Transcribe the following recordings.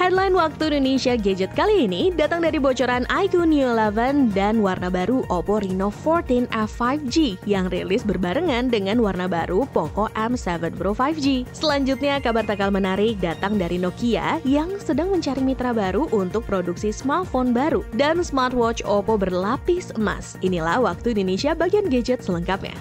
Headline Waktu Indonesia Gadget kali ini datang dari bocoran iQOO Neo 11 dan warna baru Oppo Reno 14 F5G yang rilis berbarengan dengan warna baru Poco M7 Pro 5G. Selanjutnya, kabar takal menarik datang dari Nokia yang sedang mencari mitra baru untuk produksi smartphone baru dan smartwatch Oppo berlapis emas. Inilah Waktu Indonesia bagian gadget selengkapnya.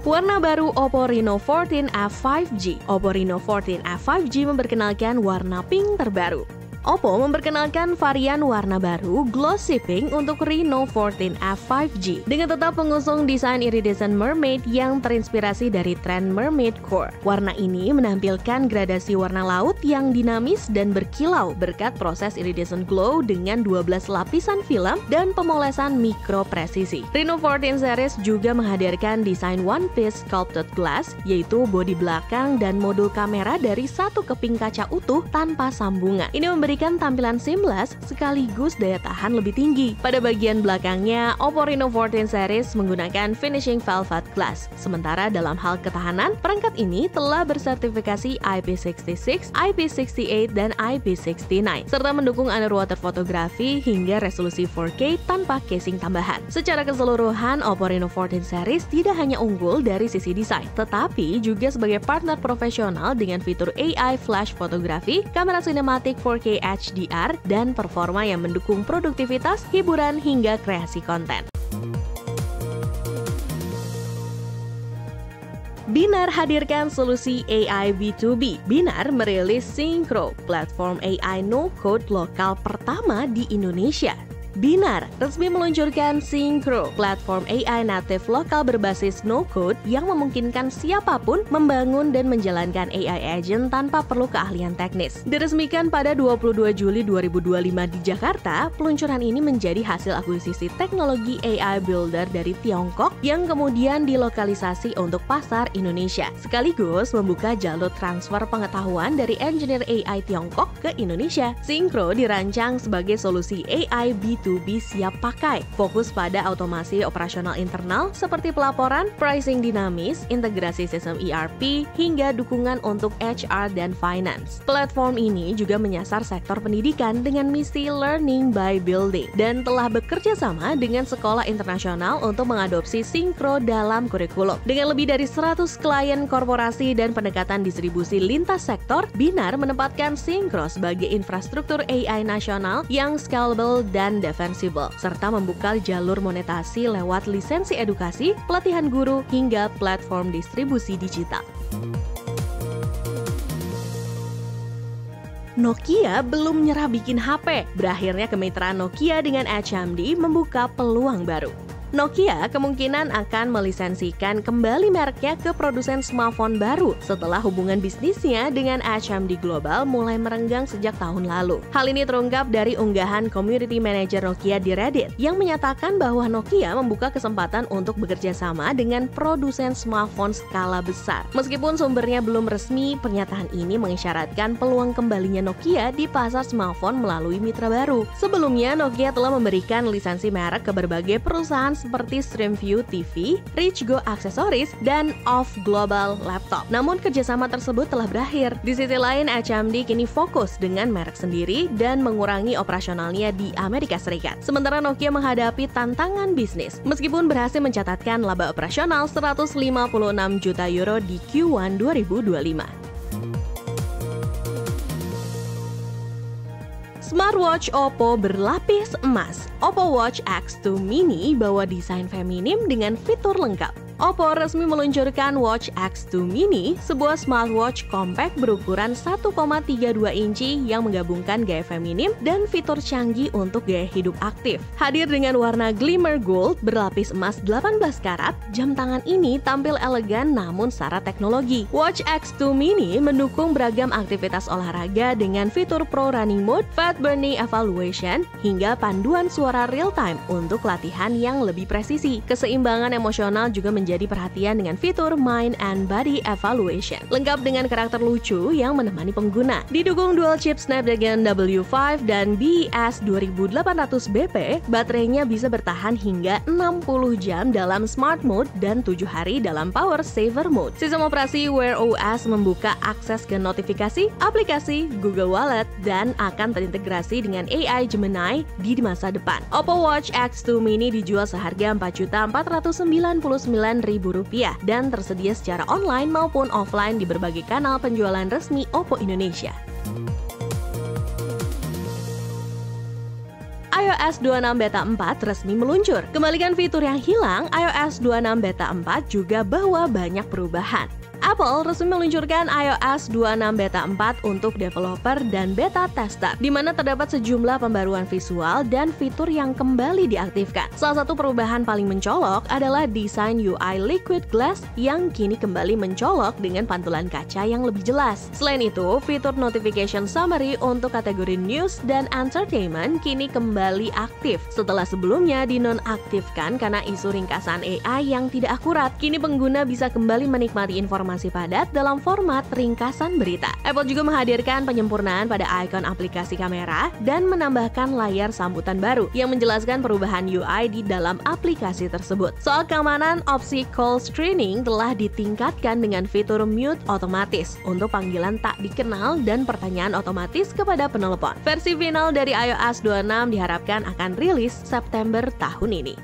Warna baru Oppo Reno 14 F5G. Oppo Reno 14 F5G memperkenalkan warna pink terbaru. Oppo memperkenalkan varian warna baru Glossy Pink untuk Reno 14 F5G dengan tetap mengusung desain iridescent mermaid yang terinspirasi dari tren mermaid core. Warna ini menampilkan gradasi warna laut yang dinamis dan berkilau berkat proses iridescent glow dengan 12 lapisan film dan pemolesan mikro presisi. Reno 14 series juga menghadirkan desain one piece sculpted glass, yaitu bodi belakang dan modul kamera dari satu keping kaca utuh tanpa sambungan. Ini memberikan tampilan seamless sekaligus daya tahan lebih tinggi. Pada bagian belakangnya, Oppo Reno 14 series menggunakan finishing velvet glass. Sementara dalam hal ketahanan, perangkat ini telah bersertifikasi IP66, IP68, dan IP69, serta mendukung underwater fotografi hingga resolusi 4K tanpa casing tambahan. Secara keseluruhan, Oppo Reno 14 series tidak hanya unggul dari sisi desain, tetapi juga sebagai partner profesional dengan fitur AI flash fotografi, kamera sinematik 4K HDR, dan performa yang mendukung produktivitas, hiburan, hingga kreasi konten. Binar hadirkan solusi AI B2B. Binar merilis Synchro, platform AI no-code lokal pertama di Indonesia. Binar resmi meluncurkan Synchro, platform AI native lokal berbasis no-code yang memungkinkan siapapun membangun dan menjalankan AI agent tanpa perlu keahlian teknis. Diresmikan pada 22 Juli 2025 di Jakarta, peluncuran ini menjadi hasil akuisisi teknologi AI Builder dari Tiongkok yang kemudian dilokalisasi untuk pasar Indonesia, sekaligus membuka jalur transfer pengetahuan dari engineer AI Tiongkok ke Indonesia. Synchro dirancang sebagai solusi AI B2B siap pakai, fokus pada otomasi operasional internal seperti pelaporan, pricing dinamis, integrasi sistem ERP, hingga dukungan untuk HR dan finance. Platform ini juga menyasar sektor pendidikan dengan misi learning by building dan telah bekerja sama dengan sekolah internasional untuk mengadopsi Synchro dalam kurikulum. Dengan lebih dari 100 klien korporasi dan pendekatan distribusi lintas sektor, Binar menempatkan Synchro sebagai infrastruktur AI nasional yang scalable dan defensible, serta membuka jalur monetasi lewat lisensi edukasi, pelatihan guru, hingga platform distribusi digital. Nokia belum nyerah bikin HP. Berakhirnya kemitraan Nokia dengan HMD membuka peluang baru. Nokia kemungkinan akan melisensikan kembali mereknya ke produsen smartphone baru setelah hubungan bisnisnya dengan HMD Global mulai merenggang sejak tahun lalu. Hal ini terungkap dari unggahan community manager Nokia di Reddit yang menyatakan bahwa Nokia membuka kesempatan untuk bekerja sama dengan produsen smartphone skala besar. Meskipun sumbernya belum resmi, pernyataan ini mengisyaratkan peluang kembalinya Nokia di pasar smartphone melalui mitra baru. Sebelumnya, Nokia telah memberikan lisensi merek ke berbagai perusahaan seperti Streamview TV, Rich Go Aksesoris, dan Off Global Laptop. Namun kerjasama tersebut telah berakhir. Di sisi lain, HMD kini fokus dengan merek sendiri dan mengurangi operasionalnya di Amerika Serikat. Sementara Nokia menghadapi tantangan bisnis, meskipun berhasil mencatatkan laba operasional 156 juta euro di Q1 2025. Smartwatch Oppo berlapis emas. Oppo Watch X2 Mini bawa desain feminim dengan fitur lengkap. Oppo resmi meluncurkan Watch X2 Mini, sebuah smartwatch compact berukuran 1,32 inci yang menggabungkan gaya feminim dan fitur canggih untuk gaya hidup aktif. Hadir dengan warna glimmer gold berlapis emas 18 karat, jam tangan ini tampil elegan namun syarat teknologi. Watch X2 Mini mendukung beragam aktivitas olahraga dengan fitur Pro Running Mode, Fat Burning Evaluation, hingga panduan suara real time untuk latihan yang lebih presisi. Keseimbangan emosional juga menjadi menjadi perhatian dengan fitur Mind and Body Evaluation, lengkap dengan karakter lucu yang menemani pengguna. Didukung dual chip Snapdragon W5 dan BES 2800 BP, baterainya bisa bertahan hingga 60 jam dalam Smart Mode dan 7 hari dalam Power Saver Mode. Sistem operasi Wear OS membuka akses ke notifikasi, aplikasi, Google Wallet, dan akan terintegrasi dengan AI Gemini di masa depan. Oppo Watch X2 Mini dijual seharga Rp499.000 dan tersedia secara online maupun offline di berbagai kanal penjualan resmi Oppo Indonesia. iOS 26 Beta 4 resmi meluncur. Kembalikan fitur yang hilang, iOS 26 Beta 4 juga bawa banyak perubahan. Apple resmi meluncurkan iOS 26 Beta 4 untuk developer dan beta tester, di mana terdapat sejumlah pembaruan visual dan fitur yang kembali diaktifkan. Salah satu perubahan paling mencolok adalah desain UI Liquid Glass yang kini kembali mencolok dengan pantulan kaca yang lebih jelas. Selain itu, fitur notification summary untuk kategori news dan entertainment kini kembali aktif setelah sebelumnya dinonaktifkan karena isu ringkasan AI yang tidak akurat. Kini pengguna bisa kembali menikmati informasi padat dalam format ringkasan berita. Apple juga menghadirkan penyempurnaan pada ikon aplikasi kamera dan menambahkan layar sambutan baru yang menjelaskan perubahan UI di dalam aplikasi tersebut. Soal keamanan, opsi call screening telah ditingkatkan dengan fitur mute otomatis untuk panggilan tak dikenal dan pertanyaan otomatis kepada penelepon. Versi final dari iOS 26 diharapkan akan rilis September tahun ini.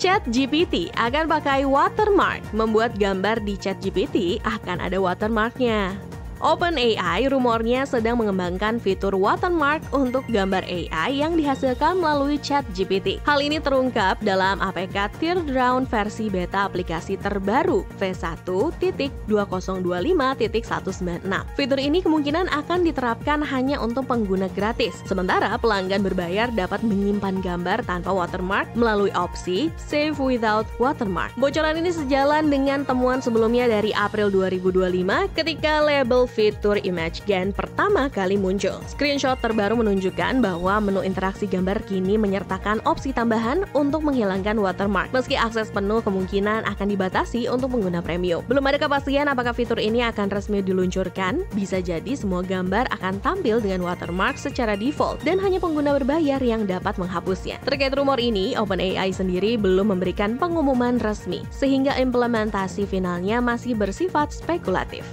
ChatGPT akan pakai watermark. Membuat gambar di ChatGPT akan ada watermarknya. OpenAI rumornya sedang mengembangkan fitur watermark untuk gambar AI yang dihasilkan melalui ChatGPT. Hal ini terungkap dalam APK Teardown versi beta aplikasi terbaru V1.2025.196. Fitur ini kemungkinan akan diterapkan hanya untuk pengguna gratis, sementara pelanggan berbayar dapat menyimpan gambar tanpa watermark melalui opsi Save Without Watermark. Bocoran ini sejalan dengan temuan sebelumnya dari April 2025 ketika label fitur ImageGen pertama kali muncul. Screenshot terbaru menunjukkan bahwa menu interaksi gambar kini menyertakan opsi tambahan untuk menghilangkan watermark. Meski akses penuh kemungkinan akan dibatasi untuk pengguna premium. Belum ada kepastian apakah fitur ini akan resmi diluncurkan. Bisa jadi semua gambar akan tampil dengan watermark secara default dan hanya pengguna berbayar yang dapat menghapusnya. Terkait rumor ini, OpenAI sendiri belum memberikan pengumuman resmi, sehingga implementasi finalnya masih bersifat spekulatif.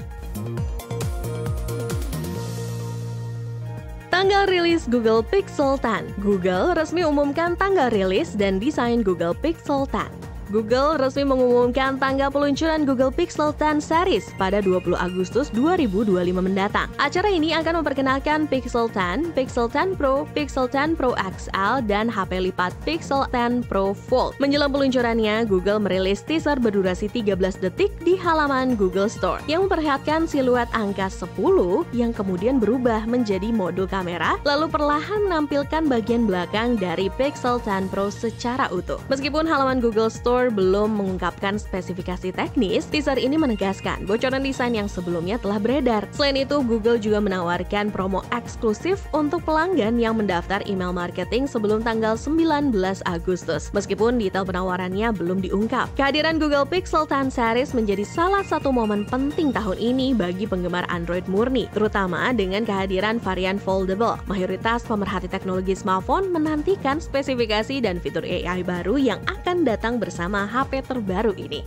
Tanggal rilis Google Pixel 10. Google resmi umumkan tanggal rilis dan desain Google Pixel 10. Google resmi mengumumkan tanggal peluncuran Google Pixel 10 series pada 20 Agustus 2025 mendatang. Acara ini akan memperkenalkan Pixel 10, Pixel 10 Pro, Pixel 10 Pro XL, dan HP lipat Pixel 10 Pro Fold. Menjelang peluncurannya, Google merilis teaser berdurasi 13 detik di halaman Google Store yang memperlihatkan siluet angka 10 yang kemudian berubah menjadi modul kamera, lalu perlahan menampilkan bagian belakang dari Pixel 10 Pro secara utuh. Meskipun halaman Google Store belum mengungkapkan spesifikasi teknis, teaser ini menegaskan bocoran desain yang sebelumnya telah beredar. Selain itu, Google juga menawarkan promo eksklusif untuk pelanggan yang mendaftar email marketing sebelum tanggal 19 Agustus. Meskipun detail penawarannya belum diungkap. Kehadiran Google Pixel 10 series menjadi salah satu momen penting tahun ini bagi penggemar Android murni, terutama dengan kehadiran varian foldable. Mayoritas pemerhati teknologi smartphone menantikan spesifikasi dan fitur AI baru yang akan datang bersama HP terbaru ini.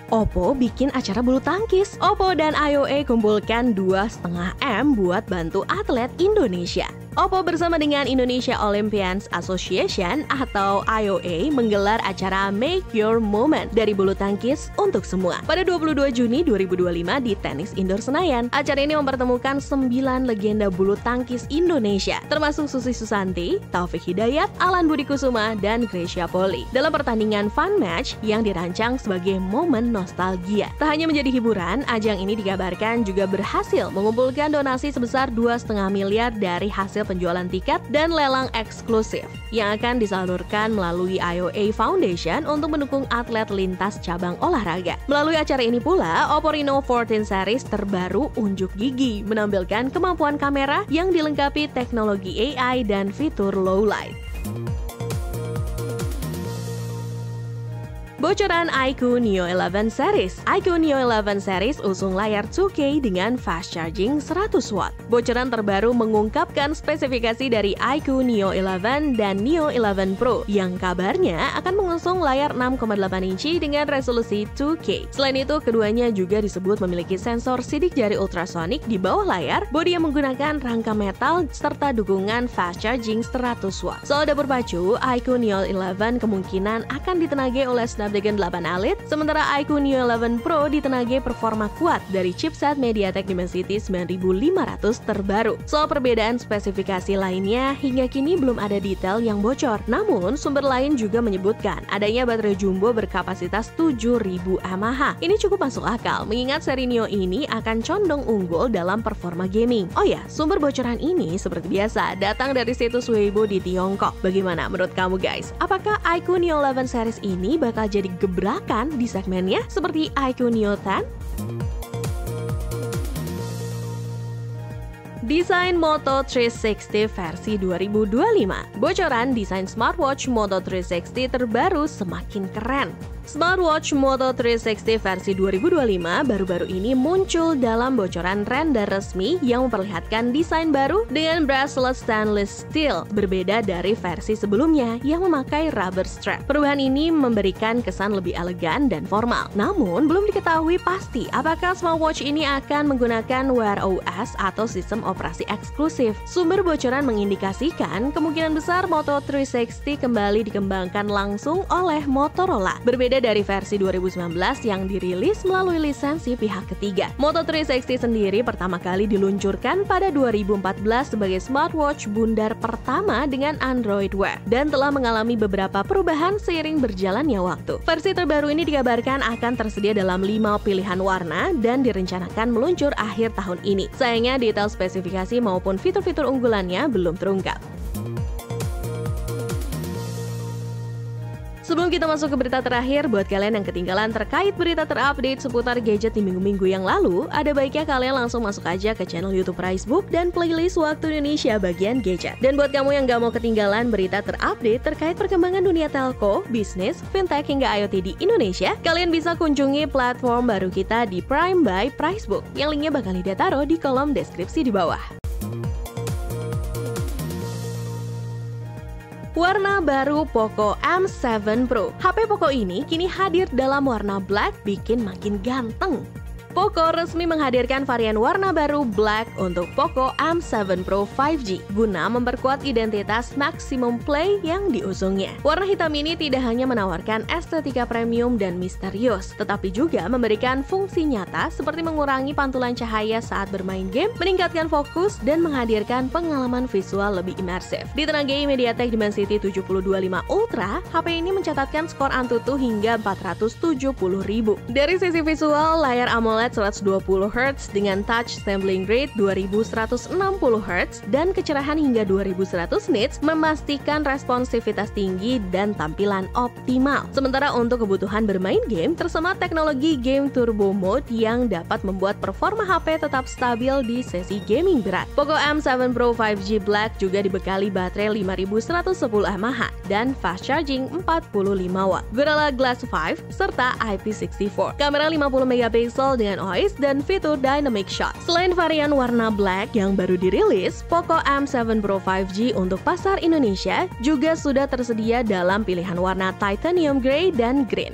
Oppo bikin acara bulu tangkis. Oppo dan IOA kumpulkan 2,5 M buat bantu atlet Indonesia. Oppo bersama dengan Indonesia Olympians Association atau IOA menggelar acara Make Your Moment dari bulu tangkis untuk semua pada 22 Juni 2025 di Tenis Indoor Senayan. Acara ini mempertemukan 9 legenda bulu tangkis Indonesia, termasuk Susi Susanti, Taufik Hidayat, Alan Budi Kusuma, dan Gracia Poli dalam pertandingan fun match yang dirancang sebagai momen nostalgia. Tak hanya menjadi hiburan, ajang ini dikabarkan juga berhasil mengumpulkan donasi sebesar 2,5 miliar dari hasil hasil penjualan tiket dan lelang eksklusif yang akan disalurkan melalui IOA Foundation untuk mendukung atlet lintas cabang olahraga. Melalui acara ini pula, Oppo Reno 14 series terbaru unjuk gigi menampilkan kemampuan kamera yang dilengkapi teknologi AI dan fitur low light. Bocoran iQOO Neo 11 series. iQOO Neo 11 series usung layar 2K dengan fast charging 100 watt. Bocoran terbaru mengungkapkan spesifikasi dari iQOO Neo 11 dan Neo 11 Pro yang kabarnya akan mengusung layar 6,8 inci dengan resolusi 2K. Selain itu, keduanya juga disebut memiliki sensor sidik jari ultrasonic di bawah layar, bodi yang menggunakan rangka metal, serta dukungan fast charging 100 watt. Soal dapur pacu, iQOO Neo 11 kemungkinan akan ditenagai oleh Snapdragon 8 Elite, sementara iQOO Neo 11 Pro ditenagai performa kuat dari chipset MediaTek Dimensity 9500 terbaru. Soal perbedaan spesifikasi lainnya, hingga kini belum ada detail yang bocor. Namun, sumber lain juga menyebutkan adanya baterai jumbo berkapasitas 7000 mAh. Ini cukup masuk akal, mengingat seri Neo ini akan condong unggul dalam performa gaming. Oh ya, sumber bocoran ini seperti biasa datang dari situs Weibo di Tiongkok. Bagaimana menurut kamu guys? Apakah iQOO Neo 11 series ini bakal jadi gebrakan di segmennya seperti iQOO Neo 10? Desain Moto 360 versi 2025. Bocoran desain smartwatch Moto 360 terbaru semakin keren. Smartwatch Moto 360 versi 2025 baru-baru ini muncul dalam bocoran render resmi yang memperlihatkan desain baru dengan bracelet stainless steel, berbeda dari versi sebelumnya yang memakai rubber strap. Perubahan ini memberikan kesan lebih elegan dan formal. Namun, belum diketahui pasti apakah smartwatch ini akan menggunakan Wear OS atau sistem operasi eksklusif. Sumber bocoran mengindikasikan kemungkinan besar Moto 360 kembali dikembangkan langsung oleh Motorola, berbeda dari versi 2019 yang dirilis melalui lisensi pihak ketiga. Moto 360 sendiri pertama kali diluncurkan pada 2014 sebagai smartwatch bundar pertama dengan Android Wear dan telah mengalami beberapa perubahan seiring berjalannya waktu. Versi terbaru ini dikabarkan akan tersedia dalam 5 pilihan warna dan direncanakan meluncur akhir tahun ini. Sayangnya detail spesifikasi maupun fitur-fitur unggulannya belum terungkap. Sebelum kita masuk ke berita terakhir, buat kalian yang ketinggalan terkait berita terupdate seputar gadget di minggu-minggu yang lalu, ada baiknya kalian langsung masuk aja ke channel YouTube Pricebook dan playlist Waktu Indonesia bagian gadget. Dan buat kamu yang gak mau ketinggalan berita terupdate terkait perkembangan dunia telco, bisnis, fintech hingga IoT di Indonesia, kalian bisa kunjungi platform baru kita di Prime by Pricebook, yang linknya bakal Lida taruh di kolom deskripsi di bawah. Warna baru Poco M7 Pro. HP Poco ini kini hadir dalam warna black, bikin makin ganteng. Poco resmi menghadirkan varian warna baru Black untuk Poco M7 Pro 5G guna memperkuat identitas Maximum Play yang diusungnya. Warna hitam ini tidak hanya menawarkan estetika premium dan misterius, tetapi juga memberikan fungsi nyata seperti mengurangi pantulan cahaya saat bermain game, meningkatkan fokus, dan menghadirkan pengalaman visual lebih imersif. Ditenagai MediaTek Dimensity 725 Ultra, HP ini mencatatkan skor Antutu hingga 470.000. Dari sisi visual, layar AMOLED 120Hz dengan touch sampling rate 2160Hz dan kecerahan hingga 2100 nits memastikan responsivitas tinggi dan tampilan optimal. Sementara untuk kebutuhan bermain game, tersemat teknologi Game Turbo Mode yang dapat membuat performa HP tetap stabil di sesi gaming berat. Poco M7 Pro 5G Black juga dibekali baterai 5110 mAh dan fast charging 45 watt, Gorilla Glass 5 serta IP64. Kamera 50MP dengan OIS dan fitur Dynamic Shot. Selain varian warna black yang baru dirilis, Poco M7 Pro 5G untuk pasar Indonesia juga sudah tersedia dalam pilihan warna titanium grey dan green.